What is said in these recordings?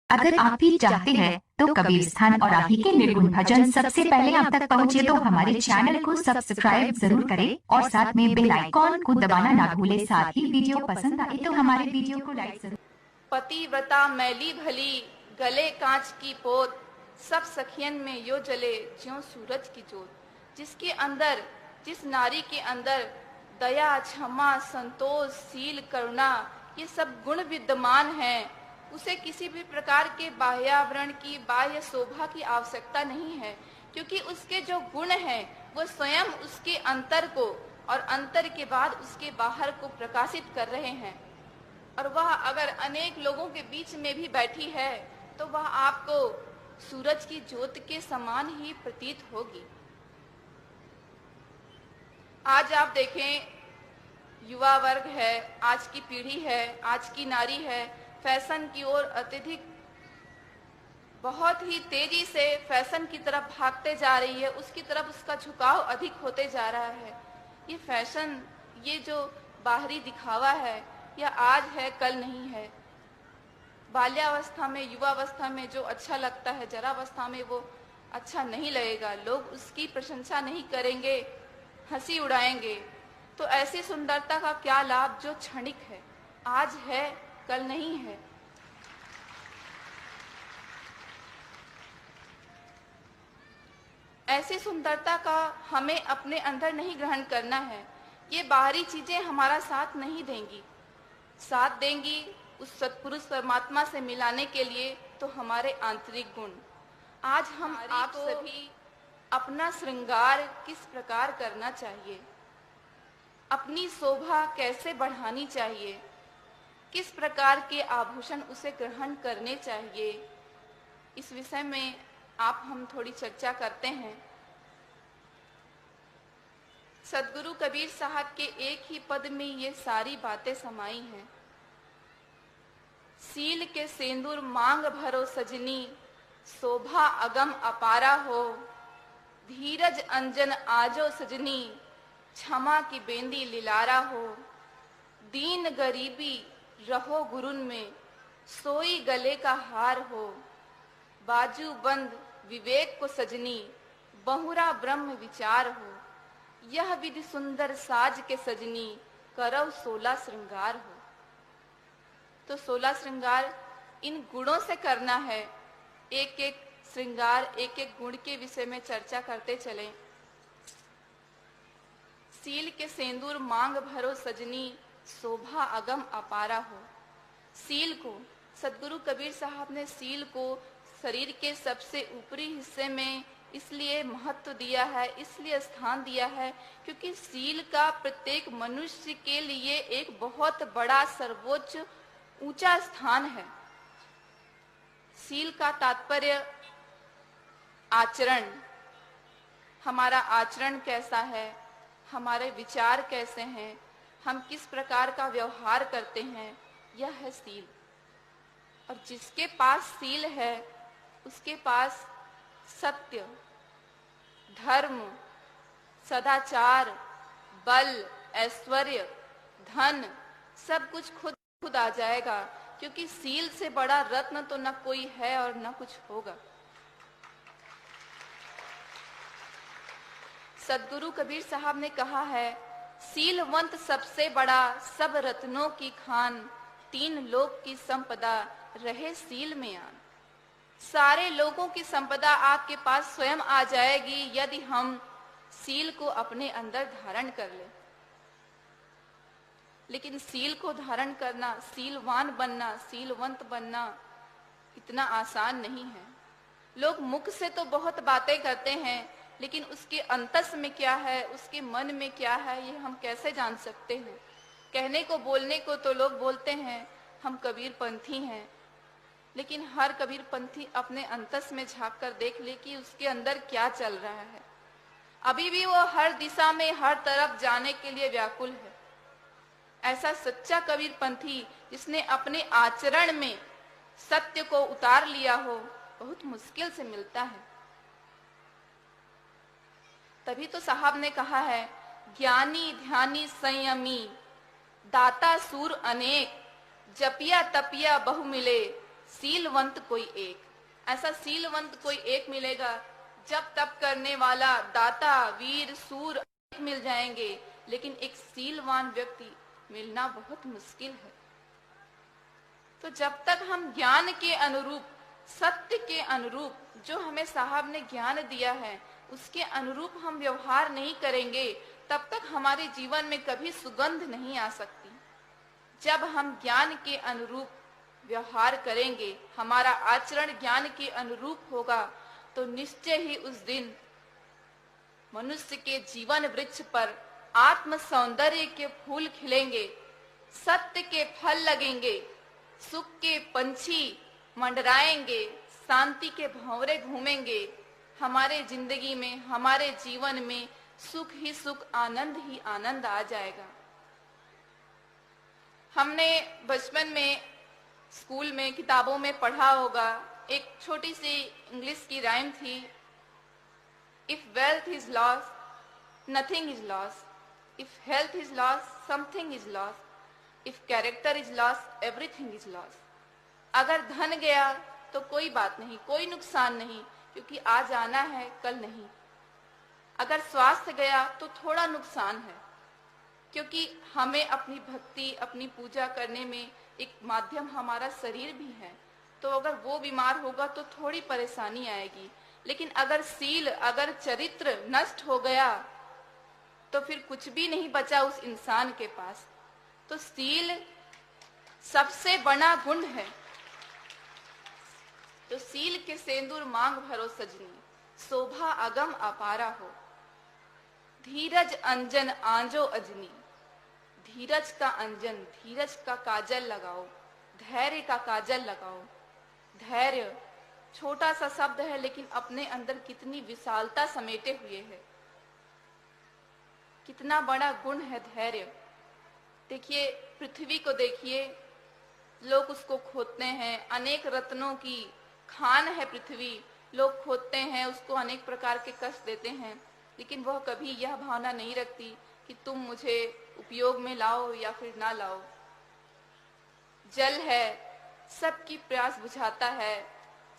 अगर आप भी चाहते हैं तो कबीर स्थान और आप ही के निर्गुण भजन सबसे पहले आप तक पहुँचे तो हमारे चैनल को सब्सक्राइब जरूर करें और साथ में बेल आइकॉन को दबाना ना भूले। साथ ही वीडियो पसंद आए तो हमारे वीडियो को लाइक जरूर। पतिव्रता मैली भली, गले कांच की पोत, सब सखियन में यो जले ज्यों सूरज की जोत। जिसके अंदर, जिस नारी के अंदर दया, क्षमा, संतोष, शील, करुणा ये सब गुण विद्यमान हैं, उसे किसी भी प्रकार के बाह्यावरण की, बाह्य शोभा की आवश्यकता नहीं है, क्योंकि उसके जो गुण हैं वो स्वयं उसके अंतर को और अंतर के बाद उसके बाहर को प्रकाशित कर रहे हैं। और वह अगर अनेक लोगों के बीच में भी बैठी है तो वह आपको सूरज की ज्योत के समान ही प्रतीत होगी। आज आप देखें, युवा वर्ग है, आज की पीढ़ी है, आज की नारी है, फैशन की ओर अत्यधिक बहुत ही तेजी से फैशन की तरफ भागते जा रही है, उसकी तरफ उसका झुकाव अधिक होते जा रहा है। ये फैशन, ये जो बाहरी दिखावा है, यह आज है, कल नहीं है। बाल्यावस्था में, युवावस्था में जो अच्छा लगता है, जरावस्था में वो अच्छा नहीं लगेगा। लोग उसकी प्रशंसा नहीं करेंगे, हंसी उड़ाएंगे। तो ऐसी सुंदरता का क्या लाभ जो क्षणिक है, आज है, कल नहीं है। ऐसी सुंदरता का हमें अपने अंदर नहीं ग्रहण करना है। ये बाहरी चीजें हमारा साथ नहीं देंगी। साथ देंगी उस सत्पुरुष परमात्मा से मिलाने के लिए तो हमारे आंतरिक गुण। आज हम आप सभी अपना श्रृंगार किस प्रकार करना चाहिए, अपनी शोभा कैसे बढ़ानी चाहिए, किस प्रकार के आभूषण उसे ग्रहण करने चाहिए, इस विषय में हम थोड़ी चर्चा करते हैं। सदगुरु कबीर साहब के एक ही पद में ये सारी बातें समाई हैं। सील के सेंदूर मांग भरो सजनी, शोभा अगम अपारा हो। धीरज अंजन आजो सजनी, क्षमा की बेंदी लिलारा हो। दीन गरीबी रहो गुरुन में, सोई गले का हार हो। बाजू बंद विवेक को सजनी, बहुरा ब्रह्म विचार हो। यह विधि सुंदर साज के सजनी, करव 16 श्रृंगार हो। तो 16 श्रृंगार इन गुणों से करना है। एक एक श्रृंगार, एक एक गुण के विषय में चर्चा करते चलें। सील के सेंदूर मांग भरो सजनी, शोभा अगम अपारा हो। सील को, सदगुरु कबीर साहब ने सील को शरीर के सबसे ऊपरी हिस्से में इसलिए महत्व दिया है, इसलिए स्थान दिया है, क्योंकि सील का प्रत्येक मनुष्य के लिए एक बहुत बड़ा, सर्वोच्च, ऊंचा स्थान है। सील का तात्पर्य आचरण। हमारा आचरण कैसा है, हमारे विचार कैसे हैं, हम किस प्रकार का व्यवहार करते हैं, यह है सील। और जिसके पास सील है उसके पास सत्य, धर्म, सदाचार, बल, ऐश्वर्य, धन सब कुछ खुद आ जाएगा, क्योंकि सील से बड़ा रत्न तो न कोई है और न कुछ होगा। सदगुरु कबीर साहब ने कहा है, सीलवंत सबसे बड़ा, सब रत्नों की खान। 3 लोक की संपदा रहे सील में आन। सारे लोगों की संपदा आपके पास स्वयं आ जाएगी यदि हम सील को अपने अंदर धारण कर लें। लेकिन सील को धारण करना, सीलवान बनना, सीलवंत बनना इतना आसान नहीं है। लोग मुख से तो बहुत बातें करते हैं, लेकिन उसके अंतस में क्या है, उसके मन में क्या है, ये हम कैसे जान सकते हैं। कहने को, बोलने को तो लोग बोलते हैं हम कबीर पंथी हैं, लेकिन हर कबीर पंथी अपने अंतस में झांक कर देख ले कि उसके अंदर क्या चल रहा है। अभी भी वो हर दिशा में, हर तरफ जाने के लिए व्याकुल है। ऐसा सच्चा कबीर पंथी जिसने अपने आचरण में सत्य को उतार लिया हो, बहुत मुश्किल से मिलता है। तभी तो साहब ने कहा है, ज्ञानी ध्यानी संयमी, दाता सूर अनेक, जपिया तपिया बहु मिले, सीलवंत कोई एक। ऐसा सीलवंत कोई एक मिलेगा। जब तप करने वाला, दाता, वीर, सूर मिल जाएंगे, लेकिन एक सीलवान व्यक्ति मिलना बहुत मुश्किल है। तो जब तक हम ज्ञान के अनुरूप, सत्य के अनुरूप, जो हमें साहब ने ज्ञान दिया है उसके अनुरूप हम व्यवहार नहीं करेंगे, तब तक हमारे जीवन में कभी सुगंध नहीं आ सकती। जब हम ज्ञान के अनुरूप व्यवहार करेंगे, हमारा आचरण ज्ञान के अनुरूप होगा, तो निश्चय ही उस दिन मनुष्य के जीवन वृक्ष पर आत्म सौंदर्य के फूल खिलेंगे, सत्य के फल लगेंगे, सुख के पंछी मंडराएंगे, शांति के भंवरे घूमेंगे। हमारे जिंदगी में, हमारे जीवन में सुख ही सुख, आनंद ही आनंद आ जाएगा। हमने बचपन में स्कूल में किताबों में पढ़ा होगा, एक छोटी सी इंग्लिश की राइम थी, if wealth is loss nothing is loss, if health is loss something is loss, if character is loss everything is loss. अगर धन गया तो कोई बात नहीं, कोई नुकसान नहीं, क्योंकि आज आना है कल नहीं। अगर स्वास्थ्य गया तो थोड़ा नुकसान है, क्योंकि हमें अपनी भक्ति, अपनी पूजा करने में एक माध्यम हमारा शरीर भी है, तो अगर वो बीमार होगा तो थोड़ी परेशानी आएगी। लेकिन अगर सील, अगर चरित्र नष्ट हो गया तो फिर कुछ भी नहीं बचा उस इंसान के पास। तो सील सबसे बड़ा गुण है। तो सील के सेंदूर मांग भरो सजनी, शोभा अगम अपारा हो, धीरज अंजन आंजो अजनी। धीरज का अंजन, धीरज का काजल लगाओ, धैर्य का काजल लगाओ। धैर्य छोटा सा शब्द है, लेकिन अपने अंदर कितनी विशालता समेटे हुए है, कितना बड़ा गुण है धैर्य। देखिए, पृथ्वी को देखिए, लोग उसको खोदते हैं, अनेक रत्नों की खान है पृथ्वी, लोग खोदते हैं, उसको अनेक प्रकार के कष्ट देते हैं, लेकिन वह कभी यह भावना नहीं रखती कि तुम मुझे उपयोग में लाओ या फिर ना लाओ। जल है, सबकी प्यास बुझाता है,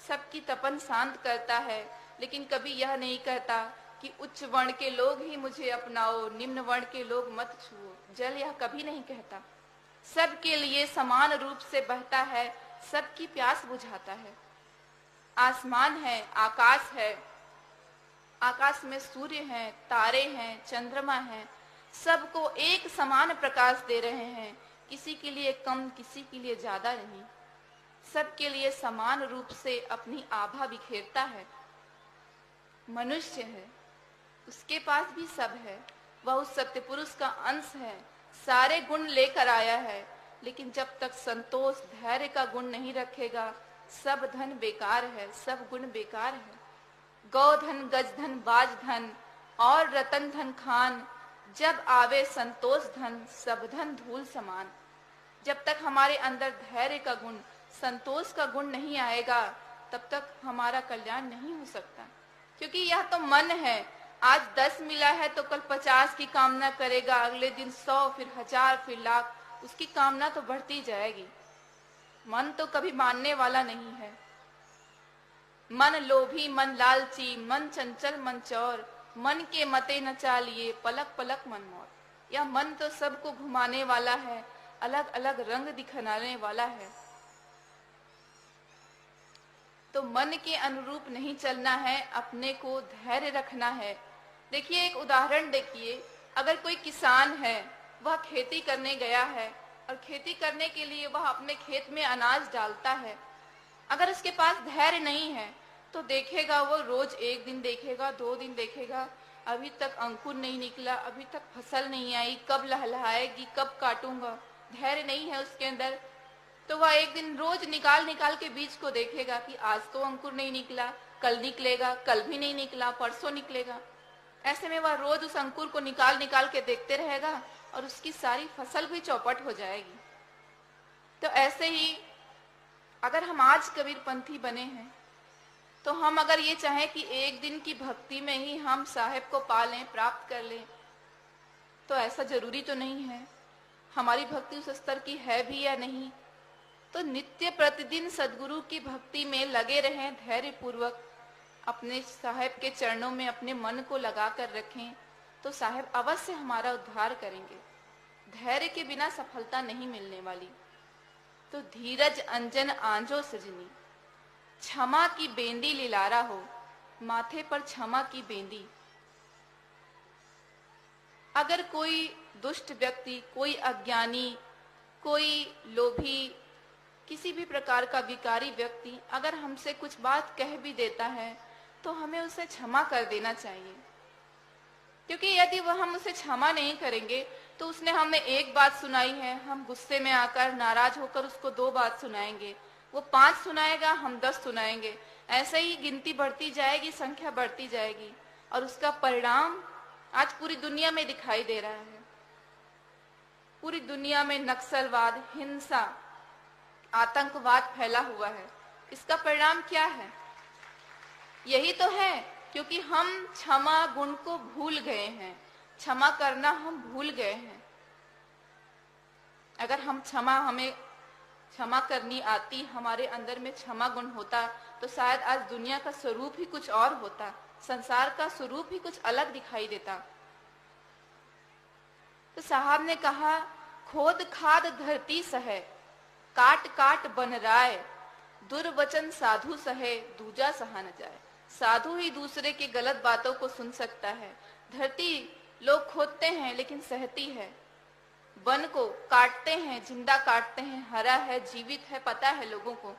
सबकी तपन शांत करता है, लेकिन कभी यह नहीं कहता कि उच्च वर्ण के लोग ही मुझे अपनाओ, निम्न वर्ण के लोग मत छुओ। जल यह कभी नहीं कहता, सबके लिए समान रूप से बहता है, सबकी प्यास बुझाता है। आसमान है, आकाश है, आकाश में सूर्य हैं, तारे हैं, चंद्रमा हैं, सबको एक समान प्रकाश दे रहे हैं, किसी के लिए कम, किसी के लिए ज्यादा नहीं, सबके लिए समान रूप से अपनी आभा बिखेरता है। मनुष्य है, उसके पास भी सब है, वह उस सत्य पुरुष का अंश है, सारे गुण लेकर आया है, लेकिन जब तक संतोष, धैर्य का गुण नहीं रखेगा, सब धन बेकार है, सब गुण बेकार है। गौधन, गजधन, बाजधन और रतन धन खान, जब आवे संतोष धन, सब धन धूल समान। जब तक हमारे अंदर धैर्य का गुण, संतोष का गुण नहीं आएगा, तब तक हमारा कल्याण नहीं हो सकता, क्योंकि यह तो मन है। आज 10 मिला है तो कल 50 की कामना करेगा, अगले दिन 100, फिर 1000, फिर लाख, उसकी कामना तो बढ़ती जाएगी। मन तो कभी मानने वाला नहीं है। मन लोभी, मन लालची, मन चंचल, मन चौर, मन के मते न चालिए, पलक पलक मन मोर। यह मन तो सबको घुमाने वाला है, अलग अलग रंग दिखलाने वाला है। तो मन के अनुरूप नहीं चलना है, अपने को धैर्य रखना है। देखिए, एक उदाहरण देखिए, अगर कोई किसान है, वह खेती करने गया है और खेती करने के लिए वह अपने खेत में अनाज डालता है। अगर उसके पास धैर्य नहीं है तो देखेगा, वो रोज 1 दिन देखेगा, 2 दिन देखेगा, अभी तक अंकुर नहीं निकला, अभी तक फसल नहीं आई, कब लहलहाएगी, कब काटूंगा। धैर्य नहीं है उसके अंदर, तो वह एक दिन रोज निकाल निकाल के बीज को देखेगा कि आज तो अंकुर नहीं निकला, कल निकलेगा, कल भी नहीं निकला, परसों निकलेगा। ऐसे में वह रोज उस अंकुर को निकाल निकाल के देखते रहेगा और उसकी सारी फसल भी चौपट हो जाएगी। तो ऐसे ही अगर हम आज कबीरपंथी बने हैं, तो हम अगर ये चाहें कि एक दिन की भक्ति में ही हम साहेब को पा लें, प्राप्त कर लें, तो ऐसा जरूरी तो नहीं है। हमारी भक्ति उस स्तर की है भी या नहीं, तो नित्य प्रतिदिन सदगुरु की भक्ति में लगे रहें, धैर्य पूर्वक अपने साहेब के चरणों में अपने मन को लगा कर रखें, तो साहेब अवश्य हमारा उद्धार करेंगे। धैर्य के बिना सफलता नहीं मिलने वाली। तो धीरज अंजन आंजो सजनी, क्षमा की बेंदी लिलारा हो, माथे पर क्षमा की बेंदी। अगर कोई दुष्ट व्यक्ति, कोई अज्ञानी, कोई लोभी, किसी भी प्रकार का विकारी व्यक्ति अगर हमसे कुछ बात कह भी देता है तो हमें उसे क्षमा कर देना चाहिए, क्योंकि यदि वह हम उसे क्षमा नहीं करेंगे तो उसने हमें एक बात सुनाई है, हम गुस्से में आकर नाराज होकर उसको 2 बात सुनाएंगे, वो 5 सुनाएगा, हम 10 सुनाएंगे, ऐसे ही गिनती बढ़ती जाएगी, संख्या बढ़ती जाएगी और उसका परिणाम आज पूरी दुनिया में दिखाई दे रहा है। पूरी दुनिया में नक्सलवाद, हिंसा, आतंकवाद फैला हुआ है। इसका परिणाम क्या है? यही तो है, क्योंकि हम क्षमा गुण को भूल गए हैं, क्षमा करना हम भूल गए हैं। अगर हमें क्षमा करनी आती, हमारे अंदर में क्षमा गुण होता तो शायद आज दुनिया का स्वरूप ही कुछ और होता, संसार का स्वरूप ही कुछ अलग दिखाई देता। तो साहब ने कहा, खोद खाद धरती सहे, काट काट बन राय, दुर्वचन साधु सहे, दूजा सहा न जाए। साधु ही दूसरे की गलत बातों को सुन सकता है। धरती लोग खोदते हैं लेकिन सहती है, वन को काटते हैं, जिंदा काटते हैं, हरा है, जीवित है, पता है लोगों को,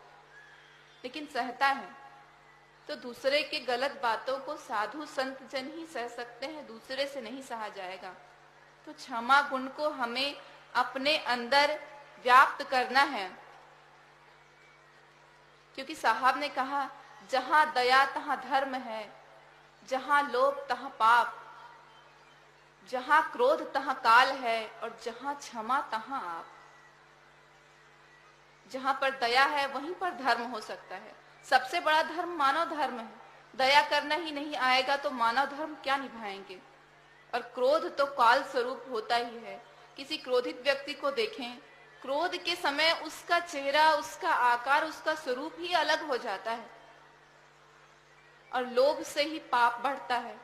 लेकिन सहता है। तो दूसरे के गलत बातों को साधु संत जन ही सह सकते हैं, दूसरे से नहीं सहा जाएगा। तो क्षमा गुण को हमें अपने अंदर व्याप्त करना है, क्योंकि साहब ने कहा, जहां दया तहां धर्म है, जहां लोभ तहां पाप, जहां क्रोध तहां काल है और जहां क्षमा तहां आप। जहां पर दया है वहीं पर धर्म हो सकता है। सबसे बड़ा धर्म मानव धर्म है। दया करना ही नहीं आएगा तो मानव धर्म क्या निभाएंगे? और क्रोध तो काल स्वरूप होता ही है। किसी क्रोधित व्यक्ति को देखें, क्रोध के समय उसका चेहरा, उसका आकार, उसका स्वरूप ही अलग हो जाता है। और लोभ से ही पाप बढ़ता है।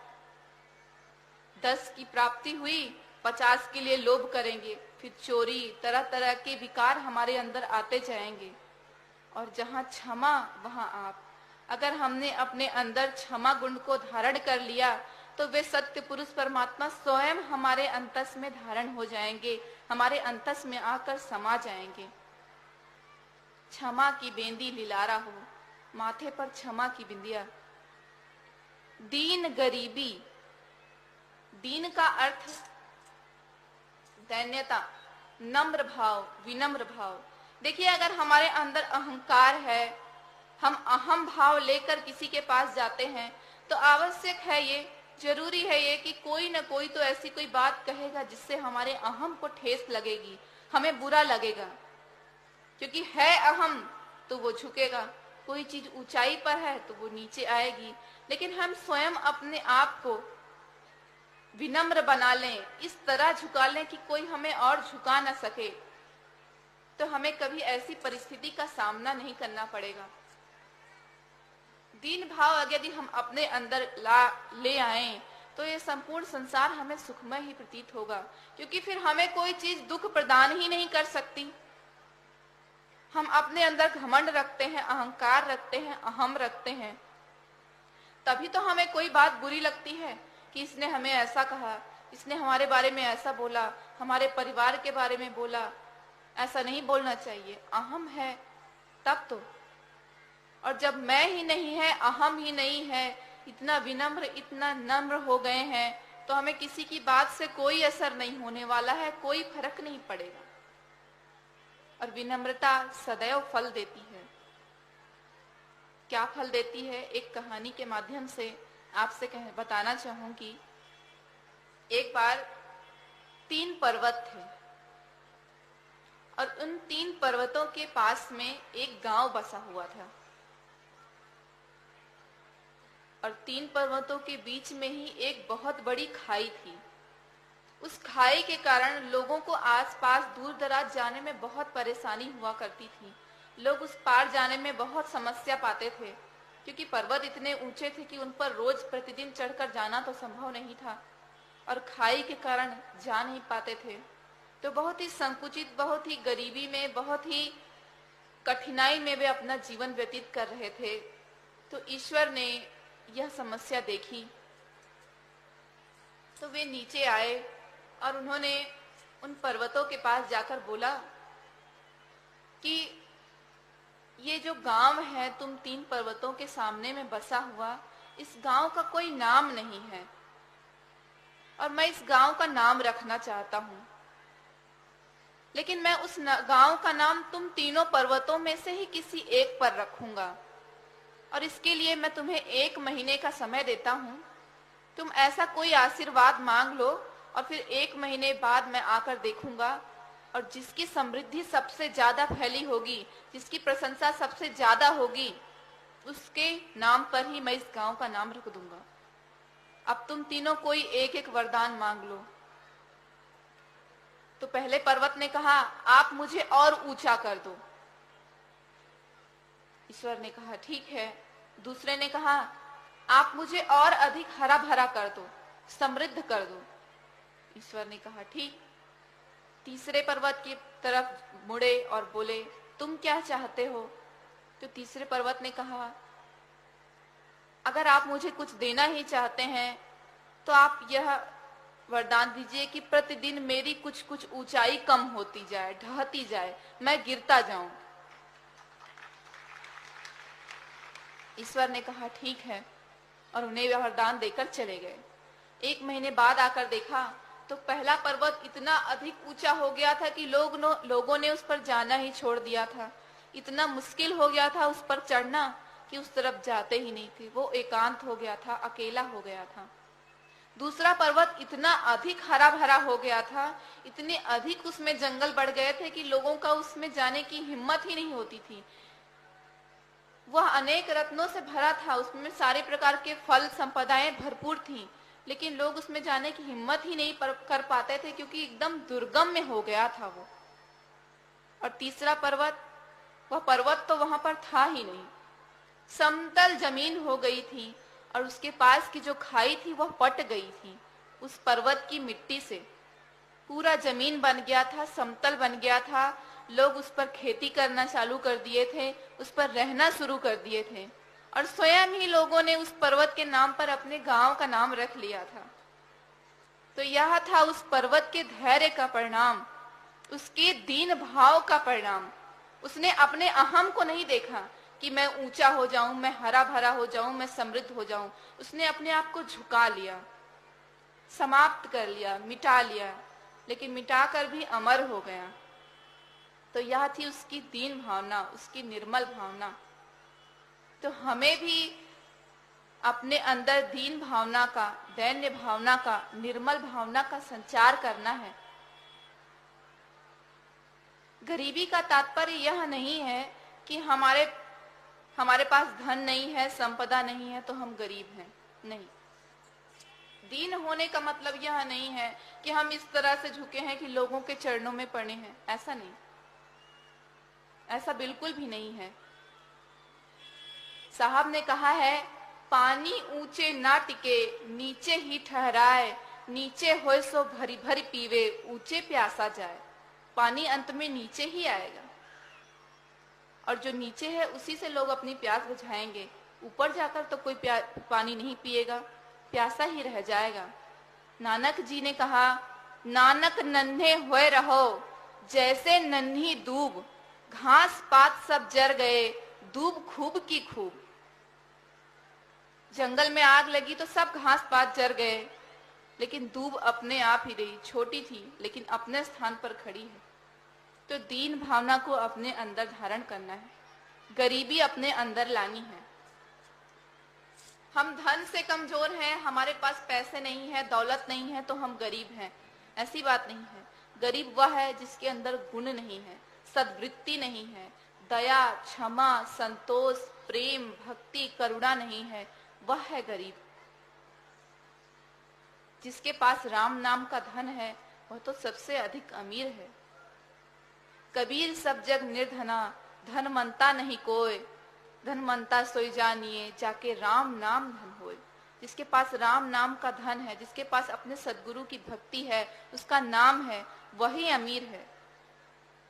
10 की प्राप्ति हुई, 50 के लिए लोभ करेंगे, फिर चोरी, तरह तरह के विकार हमारे अंदर आते जाएंगे। और जहां क्षमा वहां आप। अगर हमने अपने अंदर क्षमा गुण को धारण कर लिया तो वे सत्य पुरुष परमात्मा स्वयं हमारे अंतस में धारण हो जाएंगे, हमारे अंतस में आकर समा जाएंगे। क्षमा की बेंदी लिलारा हो, माथे पर क्षमा की बिंदिया। दीन गरीबी, दीन का अर्थ दैन्यता, नम्र भाव, विनम्र भाव। देखिए, अगर हमारे अंदर अहंकार है, हम अहम भाव लेकर किसी के पास जाते हैं तो आवश्यक है ये, जरूरी है ये कि कोई ना कोई तो ऐसी कोई बात कहेगा जिससे हमारे अहम को ठेस लगेगी, हमें बुरा लगेगा। क्योंकि है अहम तो वो झुकेगा, कोई चीज ऊंचाई पर है तो वो नीचे आएगी। लेकिन हम स्वयं अपने आप को विनम्र बना लें, इस तरह झुका लें कि कोई हमें और झुका ना सके, तो हमें कभी ऐसी परिस्थिति का सामना नहीं करना पड़ेगा। दीन भाव यदि हम अपने अंदर ले आए तो ये संपूर्ण संसार हमें सुखमय ही प्रतीत होगा, क्योंकि फिर हमें कोई चीज दुख प्रदान ही नहीं कर सकती। हम अपने अंदर घमंड रखते हैं, अहंकार रखते हैं, अहम रखते हैं, तभी तो हमें कोई बात बुरी लगती है कि इसने हमें ऐसा कहा, इसने हमारे बारे में ऐसा बोला, हमारे परिवार के बारे में बोला, ऐसा नहीं बोलना चाहिए। अहम है तब तो। और जब मैं ही नहीं है, अहम ही नहीं है, इतना विनम्र, इतना नम्र हो गए हैं, तो हमें किसी की बात से कोई असर नहीं होने वाला है, कोई फर्क नहीं पड़ेगा। और विनम्रता सदैव फल देती है। क्या फल देती है? एक कहानी के माध्यम से आपसे बताना चाहूंगी। एक बार 3 पर्वत थे और उन 3 पर्वतों के पास में एक गांव बसा हुआ था। और 3 पर्वतों के बीच में ही एक बहुत बड़ी खाई थी। उस खाई के कारण लोगों को आसपास दूर दराज जाने में बहुत परेशानी हुआ करती थी। लोग उस पार जाने में बहुत समस्या पाते थे, क्योंकि पर्वत इतने ऊंचे थे कि उन पर रोज प्रतिदिन चढ़कर जाना तो संभव नहीं था और खाई के कारण जा नहीं पाते थे। तो बहुत ही संकुचित, बहुत ही गरीबी में, बहुत ही कठिनाई में वे अपना जीवन व्यतीत कर रहे थे। तो ईश्वर ने यह समस्या देखी, तो वे नीचे आए और उन्होंने उन पर्वतों के पास जाकर बोला कि ये जो गांव है तुम 3 पर्वतों के सामने में बसा हुआ, इस गांव का कोई नाम नहीं है और मैं इस गांव का नाम रखना चाहता हूं, लेकिन मैं उस गांव का नाम तुम तीनों पर्वतों में से ही किसी एक पर रखूंगा और इसके लिए मैं तुम्हें 1 महीने का समय देता हूं। तुम ऐसा कोई आशीर्वाद मांग लो और फिर 1 महीने बाद मैं आकर देखूंगा और जिसकी समृद्धि सबसे ज्यादा फैली होगी, जिसकी प्रशंसा सबसे ज्यादा होगी, उसके नाम पर ही मैं इस गांव का नाम रख दूंगा। अब तुम तीनों कोई एक एक वरदान मांग लो। तो पहले पर्वत ने कहा, आप मुझे और ऊंचा कर दो। ईश्वर ने कहा ठीक है। दूसरे ने कहा, आप मुझे और अधिक हरा भरा कर दो, समृद्ध कर दो। ईश्वर ने कहा ठीक। तीसरे पर्वत की तरफ मुड़े और बोले, तुम क्या चाहते हो? तो तीसरे पर्वत ने कहा, अगर आप मुझे कुछ देना ही चाहते हैं तो आप यह वरदान दीजिए कि प्रतिदिन मेरी कुछ कुछ ऊंचाई कम होती जाए, ढहती जाए, मैं गिरता जाऊं। ईश्वर ने कहा ठीक है और उन्हें वह वरदान देकर चले गए। 1 महीने बाद आकर देखा तो पहला पर्वत इतना अधिक ऊंचा हो गया था कि लोगों ने उस पर जाना ही छोड़ दिया था। इतना मुश्किल हो गया था उस पर चढ़ना कि उस तरफ जाते ही नहीं थे। वो एकांत हो गया था, अकेला हो गया था। दूसरा पर्वत इतना अधिक हरा भरा हो गया था, इतने अधिक उसमें जंगल बढ़ गए थे कि लोगों का उसमें जाने की हिम्मत ही नहीं होती थी। वह अनेक रत्नों से भरा था, उसमें सारे प्रकार के फल संपदाएं भरपूर थीं, लेकिन लोग उसमें जाने की हिम्मत ही नहीं कर पाते थे क्योंकि एकदम दुर्गम में हो गया था वो। और तीसरा पर्वत, वह पर्वत तो वहां पर था ही नहीं, समतल जमीन हो गई थी और उसके पास की जो खाई थी वह पट गई थी उस पर्वत की मिट्टी से। पूरा जमीन बन गया था, समतल बन गया था। लोग उस पर खेती करना चालू कर दिए थे, उस पर रहना शुरू कर दिए थे और स्वयं ही लोगों ने उस पर्वत के नाम पर अपने गांव का नाम रख लिया था। तो यह था उस पर्वत के धैर्य का परिणाम, उसके दीन भाव का परिणाम। उसने अपने अहम को नहीं देखा कि मैं ऊंचा हो जाऊं, मैं हरा भरा हो जाऊं, मैं समृद्ध हो जाऊं। उसने अपने आप को झुका लिया, समाप्त कर लिया, मिटा लिया, लेकिन मिटाकर भी अमर हो गया। तो यह थी उसकी दीन भावना, उसकी निर्मल भावना। तो हमें भी अपने अंदर दीन भावना का, दैन्य भावना का, निर्मल भावना का संचार करना है। गरीबी का तात्पर्य यह नहीं है कि हमारे पास धन नहीं है, संपदा नहीं है तो हम गरीब हैं, नहीं। दीन होने का मतलब यह नहीं है कि हम इस तरह से झुके हैं कि लोगों के चरणों में पड़े हैं, ऐसा नहीं, ऐसा बिल्कुल भी नहीं है। साहब ने कहा है, पानी ऊंचे ना टिके, नीचे ही ठहराए, नीचे होए सो भरी भरी पीवे, ऊंचे प्यासा जाए। पानी अंत में नीचे ही आएगा और जो नीचे है उसी से लोग अपनी प्यास बुझाएंगे। ऊपर जाकर तो कोई पानी नहीं पिएगा, प्यासा ही रह जाएगा। नानक जी ने कहा, नानक नन्हे होए रहो जैसे नन्ही दूब, घास पात सब जर गए, दूब खूब की खूब। जंगल में आग लगी तो सब घास पात जर गए, लेकिन दूब अपने आप ही रही, छोटी थी लेकिन अपने स्थान पर खड़ी है। तो दीन भावना को अपने अंदर धारण करना है, गरीबी अपने अंदर लानी है। हम धन से कमजोर हैं, हमारे पास पैसे नहीं है, दौलत नहीं है तो हम गरीब हैं, ऐसी बात नहीं है। गरीब वह है जिसके अंदर गुण नहीं है, सद्वृत्ति नहीं है, दया, क्षमा, संतोष, प्रेम, भक्ति, करुणा नहीं है, वह है गरीब। जिसके पास राम नाम का धन है वह तो सबसे अधिक अमीर है। कबीर सब जग निर्धना, धन मनता नहीं कोय, धन मनता सोई जानिए, जाके राम नाम धन होय। जिसके पास राम नाम का धन है, जिसके पास अपने सदगुरु की भक्ति है, उसका नाम है, वही अमीर है।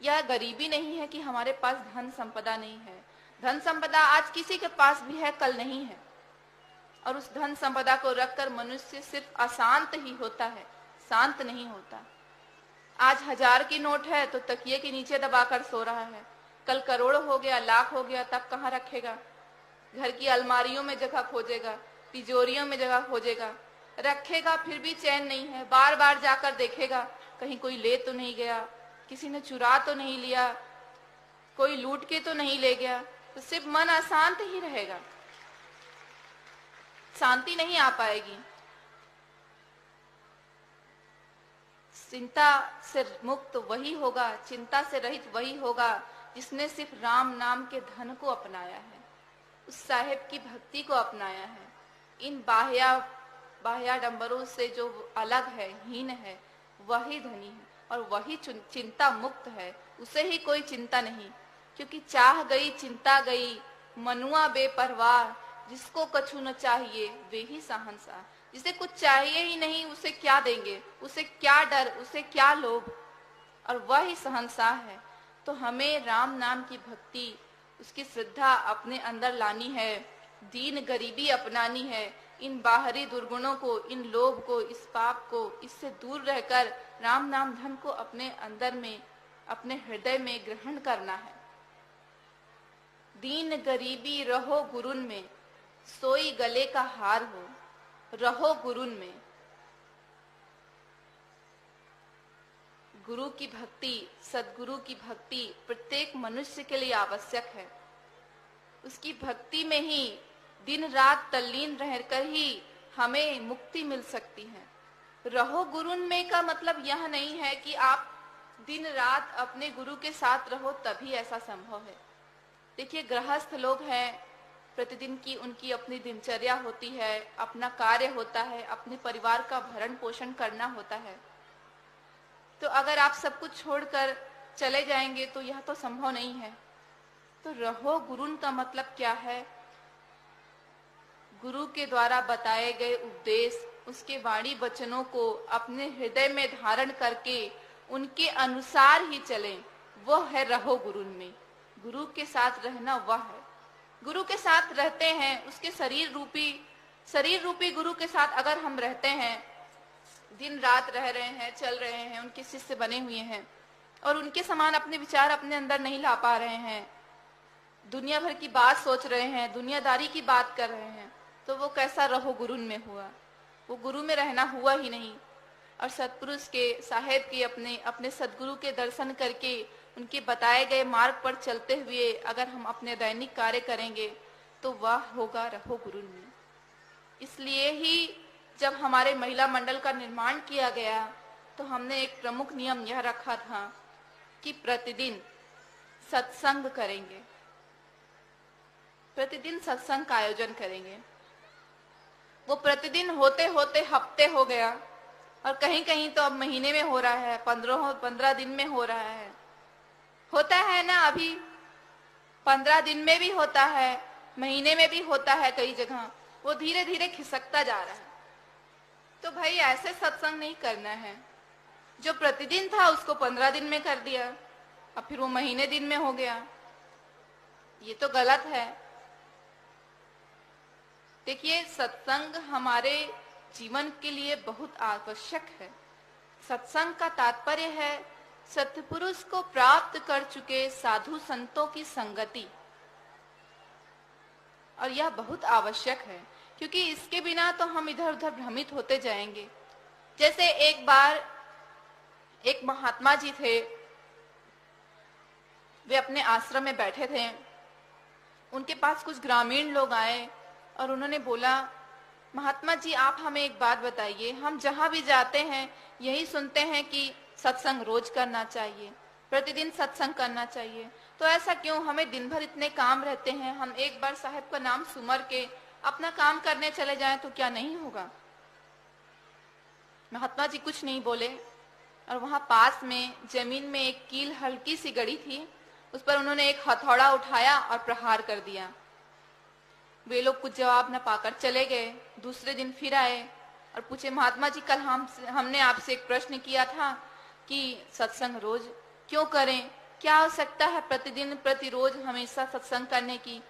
यह गरीबी नहीं है कि हमारे पास धन संपदा नहीं है। धन संपदा आज किसी के पास भी है, कल नहीं है। और उस धन संपदा को रखकर मनुष्य सिर्फ अशांत ही होता है, शांत नहीं होता। आज 1000 की नोट है तो तकिए के नीचे दबाकर सो रहा है, कल करोड़ हो गया, लाख हो गया, तब कहाँ रखेगा? घर की अलमारियों में जगह खोजेगा, तिजोरियों में जगह खोजेगा, रखेगा, फिर भी चैन नहीं है। बार बार जाकर देखेगा कहीं कोई ले तो नहीं गया, किसी ने चुरा तो नहीं लिया, कोई लूट के तो नहीं ले गया। तो सिर्फ मन अशांत ही रहेगा, शांति नहीं आ पाएगी। चिंता से मुक्त वही होगा, चिंता से रहित वही होगा जिसने सिर्फ राम नाम के धन को अपनाया है, उस साहेब की भक्ति को अपनाया है। इन बाह्याडंबरों से जो अलग है, हीन है, वही धनी है और वही चिंता मुक्त है। उसे ही कोई चिंता नहीं, क्योंकि चाह गई चिंता गई, मनुआ बेपरवाह, जिसको कछु न चाहिए वे ही शहंशाह। जिसे कुछ चाहिए ही नहीं, उसे क्या देंगे, उसे क्या डर, उसे क्या लोभ, और वही शहंशाह है। तो हमें राम नाम की भक्ति, उसकी श्रद्धा अपने अंदर लानी है, दीन गरीबी अपनानी है। इन बाहरी दुर्गुणों को, इन लोभ को, इस पाप को, इससे दूर रहकर राम नाम धन को अपने अंदर में, अपने हृदय में ग्रहण करना है। दीन गरीबी रहो गुरुन में, सोई गले का हार हो, रहो गुरुन में। गुरु की भक्ति, सदगुरु की भक्ति प्रत्येक मनुष्य के लिए आवश्यक है। उसकी भक्ति में ही दिन रात तल्लीन रहकर ही हमें मुक्ति मिल सकती है। रहो गुरुन में का मतलब यह नहीं है कि आप दिन रात अपने गुरु के साथ रहो तभी ऐसा संभव है। देखिए, गृहस्थ लोग हैं, प्रतिदिन की उनकी अपनी दिनचर्या होती है, अपना कार्य होता है, अपने परिवार का भरण पोषण करना होता है। तो अगर आप सब कुछ छोड़कर चले जाएंगे तो यह तो संभव नहीं है। तो रहो गुरुन का मतलब क्या है? गुरु के द्वारा बताए गए उपदेश, उसके वाणी वचनों को अपने हृदय में धारण करके उनके अनुसार ही चलें, वह है रहो गुरुन में। गुरु के साथ रहना वह है। गुरु के साथ रहते हैं, उसके शरीर रूपी गुरु के साथ अगर हम रहते हैं, दिन रात रह रहे हैं, चल रहे हैं, उनके शिष्य बने हुए हैं और उनके समान अपने विचार अपने अंदर नहीं ला पा रहे हैं, दुनिया भर की बात सोच रहे हैं, दुनियादारी की बात कर रहे हैं, तो वो कैसा रहो गुरुन में हुआ? वो गुरु में रहना हुआ ही नहीं। और सतपुरुष के, साहेब के, अपने सदगुरु के दर्शन करके उनके बताए गए मार्ग पर चलते हुए अगर हम अपने दैनिक कार्य करेंगे तो वह होगा रहो गुरुन में। इसलिए ही जब हमारे महिला मंडल का निर्माण किया गया तो हमने एक प्रमुख नियम यह रखा था कि प्रतिदिन सत्संग करेंगे, प्रतिदिन सत्संग का आयोजन करेंगे। वो प्रतिदिन होते होते हफ्ते हो गया और कहीं कहीं तो अब महीने में हो रहा है, 15 दिन में हो रहा है। होता है ना, अभी 15 दिन में भी होता है, महीने में भी होता है, कई जगह वो धीरे धीरे खिसकता जा रहा है। तो भाई ऐसे सत्संग नहीं करना है। जो प्रतिदिन था उसको 15 दिन में कर दिया, अब फिर वो महीने दिन में हो गया, ये तो गलत है। देखिए, सत्संग हमारे जीवन के लिए बहुत आवश्यक है। सत्संग का तात्पर्य है सत्पुरुष को प्राप्त कर चुके साधु संतों की संगति, और यह बहुत आवश्यक है क्योंकि इसके बिना तो हम इधर उधर भ्रमित होते जाएंगे। जैसे एक बार एक महात्मा जी थे, वे अपने आश्रम में बैठे थे, उनके पास कुछ ग्रामीण लोग आए और उन्होंने बोला, महात्मा जी आप हमें एक बात बताइए, हम जहां भी जाते हैं यही सुनते हैं कि सत्संग रोज करना चाहिए, प्रतिदिन सत्संग करना चाहिए, तो ऐसा क्यों? हमें दिन भर इतने काम रहते हैं, हम एक बार साहब का नाम सुमर के अपना काम करने चले जाएं तो क्या नहीं होगा? महात्मा जी कुछ नहीं बोले और वहां पास में जमीन में एक कील हल्की सी गड़ी थी, उस पर उन्होंने एक हथौड़ा उठाया और प्रहार कर दिया। वे लोग कुछ जवाब न पाकर चले गए। दूसरे दिन फिर आए और पूछे, महात्मा जी कल हमने आपसे एक प्रश्न किया था कि सत्संग रोज क्यों करें, क्या आवश्यकता है प्रतिदिन प्रतिरोज हमेशा सत्संग करने की।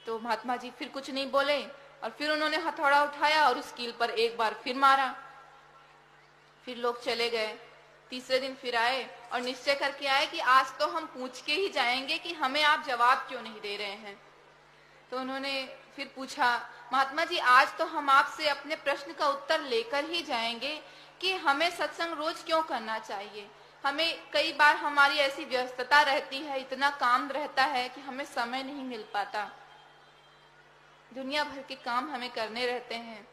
तो महात्मा जी फिर कुछ नहीं बोले और फिर उन्होंने हथौड़ा उठाया और उस कील पर एक बार फिर मारा। फिर लोग चले गए। तीसरे दिन फिर आए और निश्चय करके आए कि आज तो हम पूछ के ही जाएंगे कि हमें आप जवाब क्यों नहीं दे रहे हैं। तो उन्होंने फिर पूछा, महात्मा जी आज तो हम आपसे अपने प्रश्न का उत्तर लेकर ही जाएंगे कि हमें सत्संग रोज क्यों करना चाहिए। हमें कई बार हमारी ऐसी व्यस्तता रहती है, इतना काम रहता है कि हमें समय नहीं मिल पाता, दुनिया भर के काम हमें करने रहते हैं,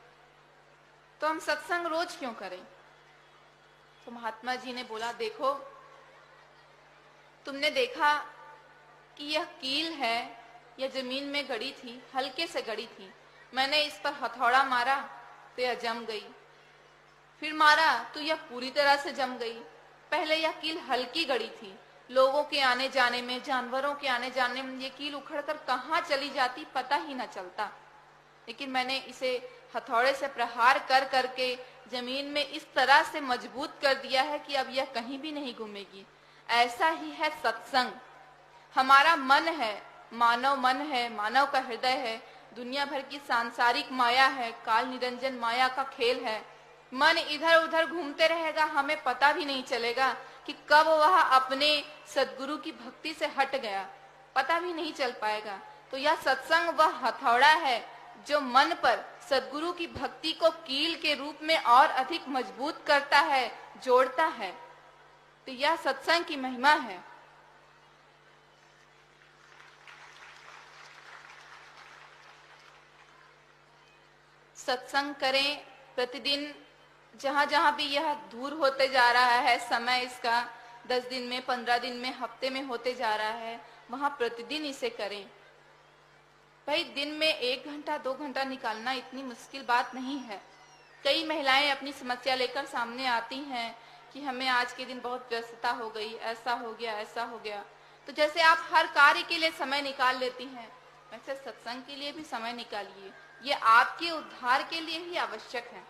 तो हम सत्संग रोज क्यों करें। तो महात्मा जी ने बोला, देखो तुमने देखा कि यह कील है, यह जमीन में गड़ी थी, हल्के से गड़ी थी, मैंने इस पर हथौड़ा मारा तो यह जम गई, फिर मारा तो यह पूरी तरह से जम गई। पहले यह कील हल्की गड़ी थी, लोगों के आने जाने में, जानवरों के आने जाने में ये कील उखड़कर कहाँ चली जाती पता ही न चलता, लेकिन मैंने इसे हथौड़े से प्रहार कर करके जमीन में इस तरह से मजबूत कर दिया है कि अब यह कहीं भी नहीं घूमेगी। ऐसा ही है सत्संग। हमारा मन है, मानव मन है, मानव का हृदय है, दुनिया भर की सांसारिक माया है, काल निरंजन माया का खेल है। मन इधर उधर घूमते रहेगा, हमें पता भी नहीं चलेगा कि कब वह अपने सद्गुरु की भक्ति से हट गया, पता भी नहीं चल पाएगा। तो यह सत्संग वह हथौड़ा है जो मन पर सद्गुरु की भक्ति को कील के रूप में और अधिक मजबूत करता है, जोड़ता है। तो यह सत्संग की महिमा है। सत्संग करें प्रतिदिन, जहां जहां भी यह दूर होते जा रहा है, समय इसका 10 दिन में, 15 दिन में, हफ्ते में होते जा रहा है, वहां प्रतिदिन इसे करें। भाई दिन में 1 घंटा 2 घंटा निकालना इतनी मुश्किल बात नहीं है। कई महिलाएं अपनी समस्या लेकर सामने आती हैं कि हमें आज के दिन बहुत व्यस्तता हो गई, ऐसा हो गया, ऐसा हो गया। तो जैसे आप हर कार्य के लिए समय निकाल लेती हैं, वैसे सत्संग के लिए भी समय निकालिए। ये आपके उद्धार के लिए ही आवश्यक है।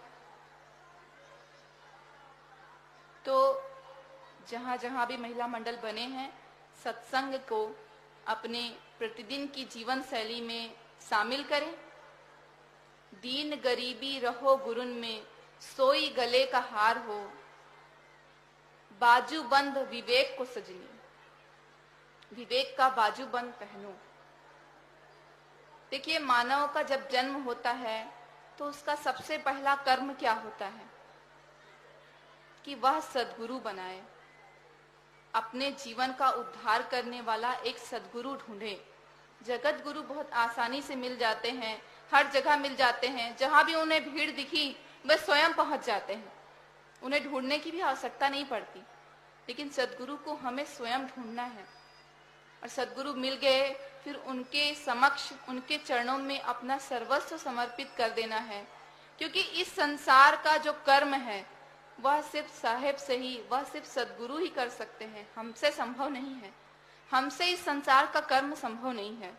तो जहां जहां भी महिला मंडल बने हैं, सत्संग को अपने प्रतिदिन की जीवन शैली में शामिल करें। दीन गरीबी रहो गुरुन में, सोई गले का हार हो, बाजूबंद विवेक को सजनी, विवेक का बाजूबंद पहनो। देखिए, मानव का जब जन्म होता है तो उसका सबसे पहला कर्म क्या होता है कि वह सद्गुरु बनाए, अपने जीवन का उद्धार करने वाला एक सद्गुरु ढूंढे। जगत गुरु बहुत आसानी से मिल जाते हैं, हर जगह मिल जाते हैं, जहां भी उन्हें भीड़ दिखी वे स्वयं पहुंच जाते हैं, उन्हें ढूंढने की भी आवश्यकता नहीं पड़ती। लेकिन सद्गुरु को हमें स्वयं ढूंढना है, और सद्गुरु मिल गए फिर उनके समक्ष, उनके चरणों में अपना सर्वस्व समर्पित कर देना है। क्योंकि इस संसार का जो कर्म है वह सिर्फ साहेब से ही, वह सिर्फ सद्गुरु ही कर सकते हैं, हमसे संभव नहीं है। हमसे इस संसार का कर्म संभव नहीं है,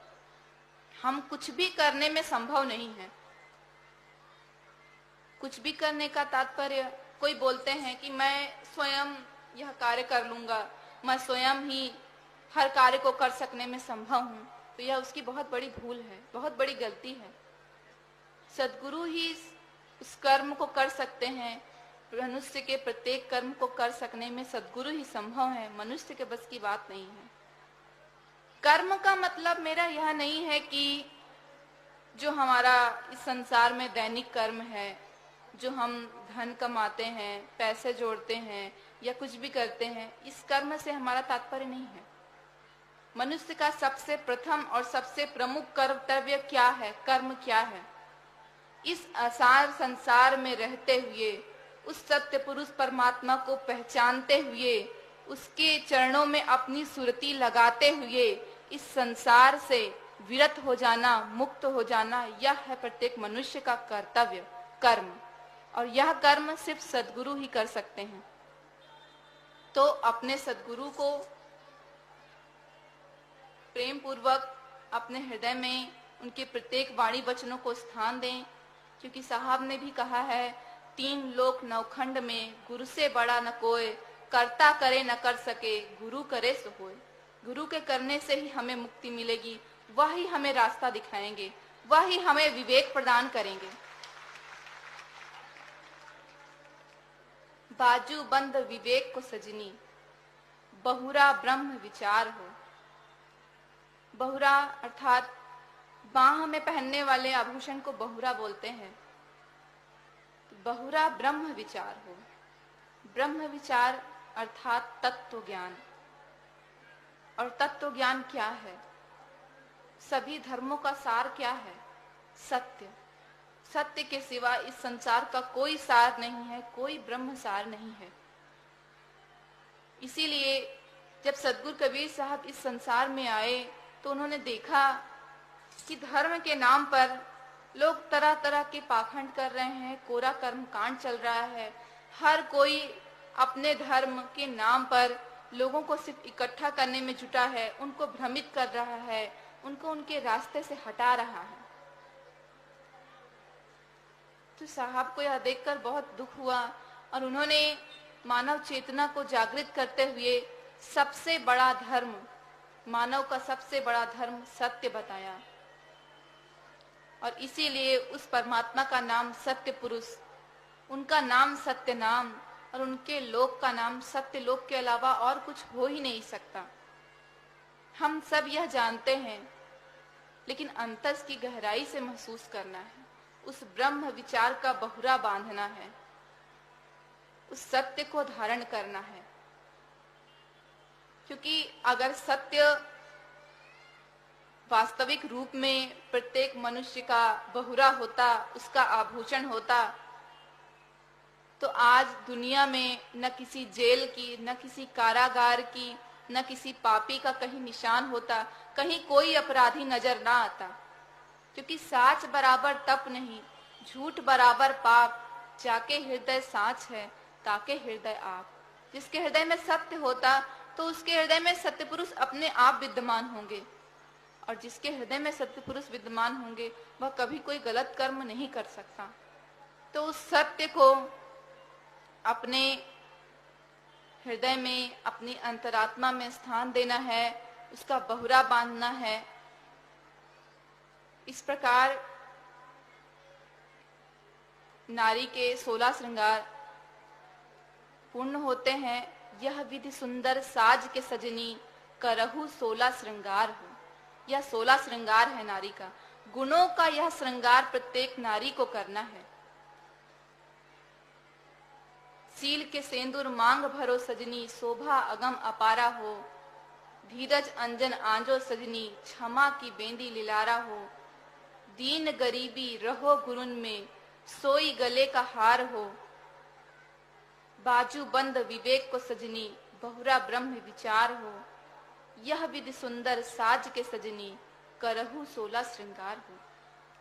हम कुछ भी करने में संभव नहीं है। कुछ भी करने का तात्पर्य, कोई बोलते हैं कि मैं स्वयं यह कार्य कर लूंगा, मैं स्वयं ही हर कार्य को कर सकने में संभव हूं, तो यह उसकी बहुत बड़ी भूल है, बहुत बड़ी गलती है। सद्गुरु ही उस कर्म को कर सकते हैं। मनुष्य के प्रत्येक कर्म को कर सकने में सद्गुरु ही संभव है, मनुष्य के बस की बात नहीं है। कर्म का मतलब मेरा यह नहीं है कि जो हमारा इस संसार में दैनिक कर्म है, जो हम धन कमाते हैं, पैसे जोड़ते हैं या कुछ भी करते हैं, इस कर्म से हमारा तात्पर्य नहीं है। मनुष्य का सबसे प्रथम और सबसे प्रमुख कर्तव्य क्या है, कर्म क्या है? इस असार संसार में रहते हुए, उस सत्य पुरुष परमात्मा को पहचानते हुए, उसके चरणों में अपनी सुरती लगाते हुए इस संसार से विरत हो जाना, मुक्त हो जाना, यह है प्रत्येक मनुष्य का कर्तव्य, कर्म। और यह कर्म सिर्फ सद्गुरु ही कर सकते हैं। तो अपने सद्गुरु को प्रेम पूर्वक अपने हृदय में उनके प्रत्येक वाणी वचनों को स्थान दें, क्योंकि साहब ने भी कहा है, 3 लोक नवखंड में गुरु से बड़ा न कोई, करता करे न कर सके, गुरु करे सो होए। गुरु के करने से ही हमें मुक्ति मिलेगी, वह ही हमें रास्ता दिखाएंगे, वह ही हमें विवेक प्रदान करेंगे। बाजू बंद विवेक को सजनी, बहुरा ब्रह्म विचार हो। बहुरा अर्थात बाह में पहनने वाले आभूषण को बहुरा बोलते हैं। बहुरा ब्रह्म विचार हो। ब्रह्म विचार अर्थात तत्व ज्ञान। और तत्व ज्ञान क्या है? सभी धर्मों का सार क्या है? सत्य। सत्य के सिवा इस संसार का कोई सार नहीं है, कोई ब्रह्म सार नहीं है। इसीलिए जब सद्गुरु कबीर साहब इस संसार में आए तो उन्होंने देखा कि धर्म के नाम पर लोग तरह तरह के पाखंड कर रहे हैं, कोरा कर्मकांड चल रहा है। हर कोई अपने धर्म के नाम पर लोगों को सिर्फ इकट्ठा करने में जुटा है, उनको भ्रमित कर रहा है, उनको उनके रास्ते से हटा रहा है। तो साहब को यह देखकर बहुत दुख हुआ और उन्होंने मानव चेतना को जागृत करते हुए सबसे बड़ा धर्म, मानव का सबसे बड़ा धर्म सत्य बताया। और इसीलिए उस परमात्मा का नाम सत्य पुरुष, उनका नाम सत्य नाम और उनके लोक का नाम सत्य लोक के अलावा और कुछ हो ही नहीं सकता। हम सब यह जानते हैं, लेकिन अंतस की गहराई से महसूस करना है। उस ब्रह्म विचार का बहुरा बांधना है, उस सत्य को धारण करना है। क्योंकि अगर सत्य वास्तविक रूप में प्रत्येक मनुष्य का बहुरा होता, उसका आभूषण होता, तो आज दुनिया में न किसी जेल की, न किसी कारागार की, न किसी पापी का कहीं निशान होता, कहीं कोई अपराधी नजर ना आता। क्योंकि साच बराबर तप नहीं, झूठ बराबर पाप, जाके हृदय साच है, ताके हृदय आप। जिसके हृदय में सत्य होता तो उसके हृदय में सत्य पुरुष अपने आप विद्यमान होंगे, और जिसके हृदय में सत्य पुरुष विद्यमान होंगे वह कभी कोई गलत कर्म नहीं कर सकता। तो उस सत्य को अपने हृदय में, अपनी अंतरात्मा में स्थान देना है, उसका बहुरा बांधना है। इस प्रकार नारी के 16 श्रृंगार पूर्ण होते हैं। यह विधि सुंदर साज के सजनी, करहु 16 श्रृंगार हो। यह 16 श्रृंगार है नारी का। गुणों का यह श्रृंगार प्रत्येक नारी को करना है। सील के सेंदूर मांग भरो सजनी, शोभा अगम अपारा हो। धीरज अंजन आंजो सजनी, क्षमा की बेंदी लिलारा हो। दीन गरीबी रहो गुरुन में, सोई गले का हार हो। बाजू बंद विवेक को सजनी, बहुरा ब्रह्म विचार हो। यह विधि सुंदर साज के सजनी, करहु 16 श्रृंगार हो।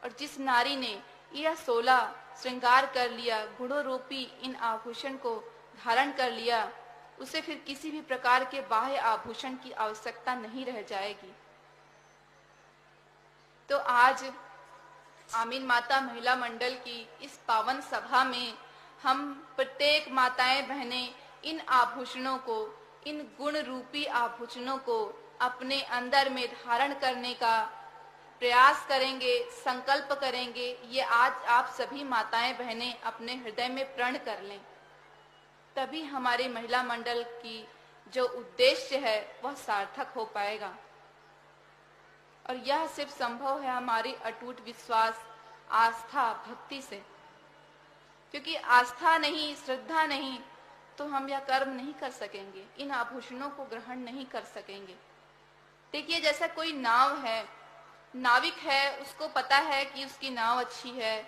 और जिस नारी ने यह 16 श्रृंगार कर लिया, गुणों रूपी इन आभूषण को धारण कर लिया, उसे फिर किसी भी प्रकार के बाह्य आभूषण की आवश्यकता नहीं रह जाएगी। तो आज आमीन माता महिला मंडल की इस पावन सभा में हम प्रत्येक माताएं बहनें इन आभूषणों को, इन गुण रूपी आभूषणों को अपने अंदर में धारण करने का प्रयास करेंगे, संकल्प करेंगे। ये आज आप सभी माताएं बहनें अपने हृदय में प्रण कर लें, तभी हमारे महिला मंडल की जो उद्देश्य है वह सार्थक हो पाएगा। और यह सिर्फ संभव है हमारी अटूट विश्वास, आस्था, भक्ति से। क्योंकि आस्था नहीं, श्रद्धा नहीं तो हम यह कर्म नहीं कर सकेंगे, इन आभूषणों को ग्रहण नहीं कर सकेंगे। देखिए, जैसा कोई नाव है, नाविक है, उसको पता है कि उसकी नाव अच्छी है,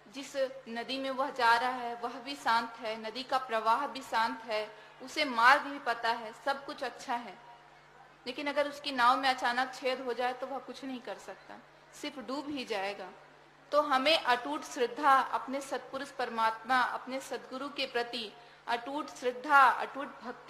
जिस नदी में वह जा रहा है वह भी शांत है, नदी का प्रवाह भी शांत है, उसे मार्ग भी पता है, सब कुछ अच्छा है। लेकिन अगर उसकी नाव में अचानक छेद हो जाए तो वह कुछ नहीं कर सकता, सिर्फ डूब ही जाएगा। तो हमें अटूट श्रद्धा अपने सत्पुरुष परमात्मा, अपने सद्गुरु के प्रति अटूट श्रद्धा, अटूट भक्ति